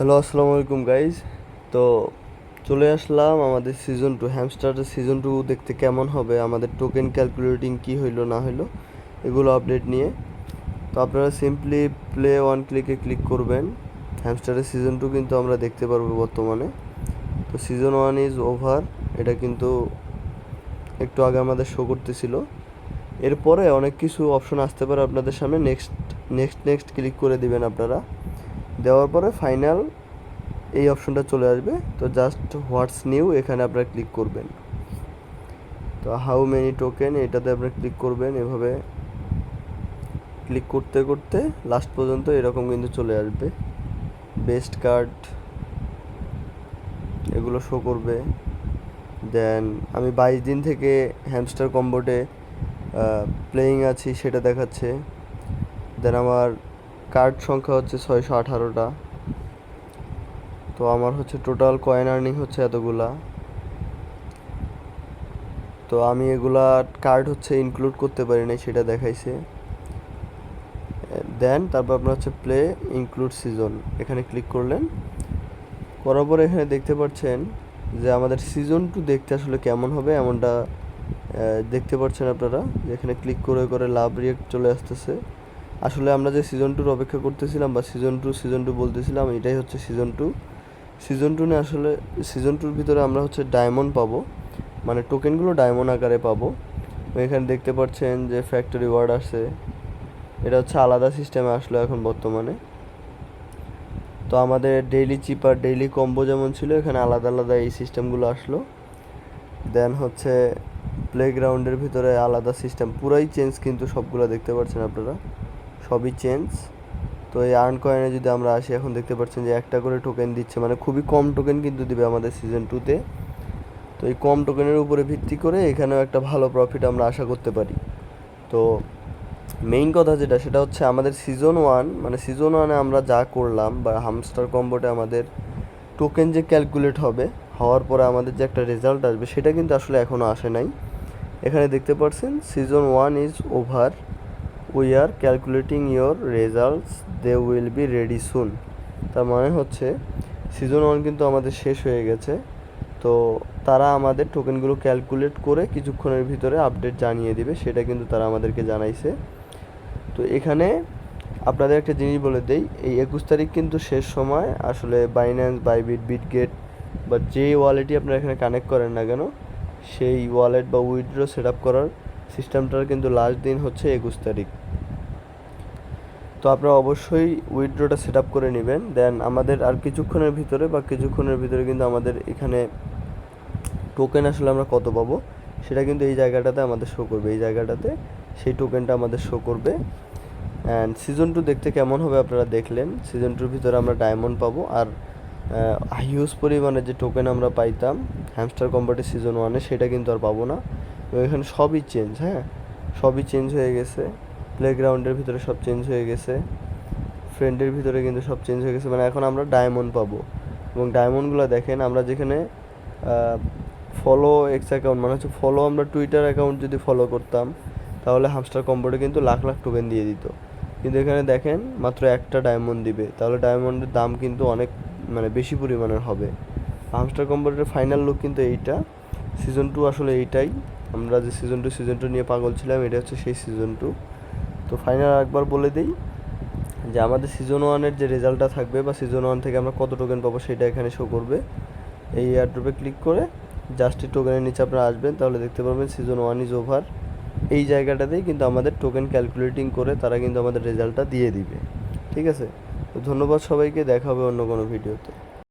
Hello, আসসালামু আলাইকুম guys. তো চলে আসলাম আমাদের সিজন 2 হ্যামস্টারের সিজন 2 দেখতে কেমন হবে, আমাদের টোকেন ক্যালকুলেটিং কি হইলো না হইলো এগুলো আপডেট নিয়ে। তো আপনারা সিম্পলি প্লে ওয়ান ক্লিকে ক্লিক করবেন। হ্যামস্টারের সিজন 2 কিন্তু আমরা দেখতে পারবো বর্তমানে। তো সিজন 1 ইজ ওভার, এটা কিন্তু একটু আগে আমাদের শো করতেছিল। এরপরে অনেক কিছু অপশন আসতে পারে আপনাদের সামনে। নেক্সট নেক্সট নেক্সট ক্লিক করে দিবেন আপনারা। দেওয়ার পরে ফাইনাল এই অপশনটা চলে আসবে। তো জাস্ট হোয়াটস নিউ এখানে আপনারা ক্লিক করবেন। তো হাউ মেনি টোকেন এটাতে আপনারা ক্লিক করবেন। এভাবে ক্লিক করতে করতে লাস্ট পর্যন্ত এরকম কিন্তু চলে আসবে। বেস্ট কার্ড এগুলো শো করবে। দেন আমি 22 দিন থেকে হ্যামস্টার কম্বোটে প্লেয়িং আছি সেটা দেখাচ্ছে। দেন আমার কার্ড সংখ্যা হচ্ছে 618টা। তো আমার হচ্ছে টোটাল কয়েন আর্নিং হচ্ছে এতগুলা। তো আমি এগুলা কার্ড হচ্ছে ইনক্লুড করতে পারি নাই, সেটা দেখাইছে। দেন তারপর আপনার হচ্ছে প্লে ইনক্লুড সিজন এখানে ক্লিক করলেন। করার পরে এখানে দেখতে পাচ্ছেন যে আমাদের সিজন 2 দেখতে আসলে কেমন হবে এমনটা দেখতে পাচ্ছেন আপনারা। এখানে ক্লিক করে করে লাভ রিয়েক্ট চলে আসতেছে। আসলে আমরা যে সিজন 2 অপেক্ষা করতেছিলাম বা সিজন 2 বলতেছিলাম, এটাই হচ্ছে সিজন 2। সিজন 2 না, আসলে সিজন 2-র ভিতরে আমরা হচ্ছে ডায়মন্ড পাবো, মানে টোকেনগুলো ডায়মন্ড আকারে পাবো। এখানে দেখতে পাচ্ছেন যে ফ্যাক্টরি ওয়ার্ড আছে, এটা হচ্ছে আলাদা সিস্টেমে আসলো এখন বর্তমানে। তো আমাদের ডেইলি চিপার ডেইলি কম্বো যেমন ছিল, এখানে আলাদা আলাদা এই সিস্টেমগুলো আসলো। দেন হচ্ছে প্লেগ্রাউন্ডের ভিতরে আলাদা সিস্টেম, পুরাই চেঞ্জ কিন্তু সবগুলো দেখতে পাচ্ছেন আপনারা, সবই চেঞ্জ। তো এই আর্ন কয়েনে যদি আমরা আসি, এখন দেখতে পাচ্ছেন যে একটা করে টোকেন দিচ্ছে, মানে খুবই কম টোকেন কিন্তু দিবে আমাদের সিজন 2-তে। তো এই কম টোকেনের উপরে ভিত্তি করে এখানেও একটা ভালো প্রফিট আমরা আশা করতে পারি। তো মেইন কথা যেটা, সেটা হচ্ছে আমাদের সিজন 1, মানে সিজন 1-এ আমরা যা করলাম বা হামস্টার কম্বোটে আমাদের টোকেন যে ক্যালকুলেট হবে, হওয়ার পরে আমাদের যে একটা রেজাল্ট আসবে, সেটা কিন্তু আসলে এখনও আসে নাই। এখানে দেখতে পাচ্ছেন season 1 is over, we are calculating your results, they will be ready soon. তার মানে হচ্ছে সিজন 1 কিন্তু আমাদের শেষ হয়ে গেছে। তো তারা আমাদের টোকেনগুলো ক্যালকুলেট করে কিছুক্ষণের ভিতরে আপডেট জানিয়ে দিবে, সেটা কিন্তু তারা আমাদেরকে জানাইছে। তো এখানে আপনাদের একটা জিনিস বলে দেই, এই 21 তারিখ কিন্তু শেষ সময়। আসলে বাইন্যান্স, বাইবিট, বিটগেট বা যে ওয়ালেটই আপনারা এখানে কানেক্ট করেন না কেন, সেই ওয়ালেট বা উইথড্র সেট আপ করার সিস্টেমটার কিন্তু লাস্ট দিন হচ্ছে 21 তারিখ। তো আপনারা অবশ্যই উইথড্রটা সেট আপ করে নেবেন। দেন আমাদের আর কিছুক্ষণের ভিতরে কিন্তু আমাদের এখানে টোকেন আসলে আমরা কত পাবো সেটা কিন্তু এই জায়গাটাতে আমাদের শো করবে। এই জায়গাটাতে সেই টোকেনটা আমাদের শো করবে। অ্যান্ড সিজন 2 দেখতে কেমন হবে আপনারা দেখলেন। সিজন 2-র ভিতরে আমরা ডায়মন্ড পাবো, আর হিউজ পরিমাণে যে টোকেন আমরা পাইতাম হ্যামস্টার কম্বাটে সিজন 1-এ, সেটা কিন্তু আর পাবো না। এবং এখানে সবই চেঞ্জ, হ্যাঁ, সবই চেঞ্জ হয়ে গেছে। প্লেগ্রাউন্ডের ভিতরে সব চেঞ্জ হয়ে গেছে, ফ্রেন্ডের ভিতরে কিন্তু সব চেঞ্জ হয়ে গেছে। মানে এখন আমরা ডায়মন্ড পাবো, এবং ডায়মন্ডগুলো দেখেন, আমরা যেখানে ফলো এক্স অ্যাকাউন্ট, মানে হচ্ছে ফলো, আমরা টুইটার অ্যাকাউন্ট যদি ফলো করতাম তাহলে হামস্টার কম্বোটে কিন্তু লাখ লাখ টোকেন দিয়ে দিত। কিন্তু এখানে দেখেন মাত্র একটা ডায়মন্ড দিবে, তাহলে ডায়মন্ডের দাম কিন্তু অনেক, মানে বেশি পরিমাণের হবে। হামস্টার কম্বোটের ফাইনাল লুক কিন্তু এইটা। সিজন 2 আসলে এইটাই। আমরা যে সিজন 2 নিয়ে পাগল ছিলাম, এটা হচ্ছে সেই সিজন 2। তো ফাইনাল একবার বলে দিই যে আমাদের সিজন 1-এর যে রেজাল্টটা থাকবে বা সিজন 1 থেকে আমরা কত টোকেন পাবো সেটা এখানে শো করবে। এই এয়ারড্রপে ক্লিক করে জাস্ট টোকেনের নিচে আপনারা আসবেন, তাহলে দেখতে পারবেন সিজন 1 ইজ ওভার। এই জায়গাটাতেই কিন্তু আমাদের টোকেন ক্যালকুলেটিং করে তারা কিন্তু আমাদের রেজাল্টটা দিয়ে দিবে। ঠিক আছে, তো ধন্যবাদ সবাইকে, দেখা হবে অন্য কোনো ভিডিওতে।